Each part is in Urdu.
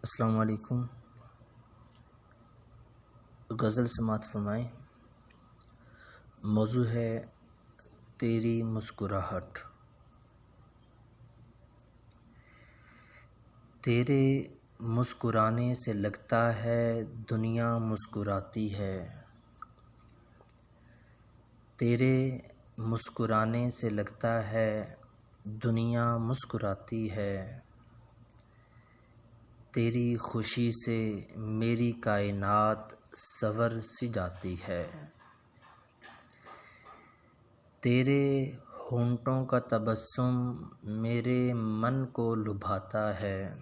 السلام علیکم۔ غزل سماعت فرمائیں۔ موضوع ہے تیری مسکراہٹ۔ تیرے مسکرانے سے لگتا ہے دنیا مسکراتی ہے۔ تیرے مسکرانے سے لگتا ہے دنیا مسکراتی ہے۔ تیری خوشی سے میری کائنات سنور سی جاتی ہے۔ تیرے ہونٹوں کا تبسم میرے من کو لبھاتا ہے۔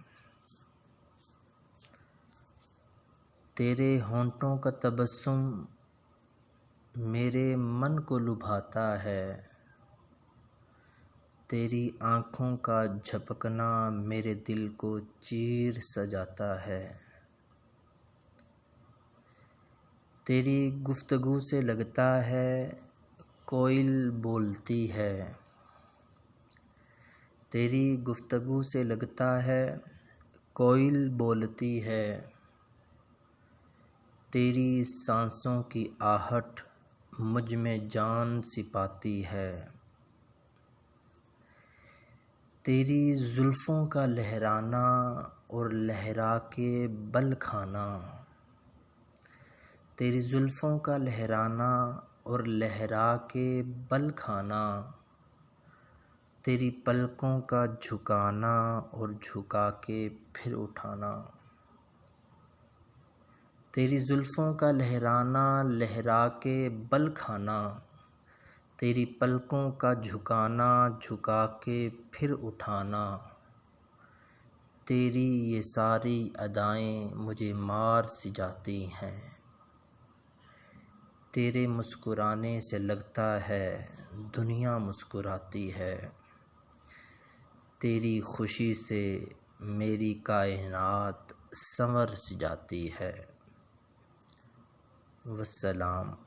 تیرے ہونٹوں کا تبسم میرے من کو لبھاتا ہے۔ تیری آنکھوں کا جھپکنا میرے دل کو چیر سجاتا ہے۔ تیری گفتگو سے لگتا ہے کوئل بولتی ہے۔ تیری گفتگو سے لگتا ہے کوئل بولتی ہے۔ تیری سانسوں کی آہٹ مجھ میں جان سپاتی ہے۔ تیری زلفوں کا لہرانا اور لہرا کے بل کھانا، تیری زلفوں کا لہرانا اور لہرا کے بل کھانا، تیری پلکوں کا جھکانا اور جھکا کے پھر اٹھانا، تیری زلفوں کا لہرانا لہرا کے بل کھانا، تیری پلکوں کا جھکانا جھکا کے پھر اٹھانا، تیری یہ ساری ادائیں مجھے مار سی جاتی ہیں۔ تیرے مسکرانے سے لگتا ہے دنیا مسکراتی ہے۔ تیری خوشی سے میری کائنات سنور سی جاتی ہے۔ والسلام۔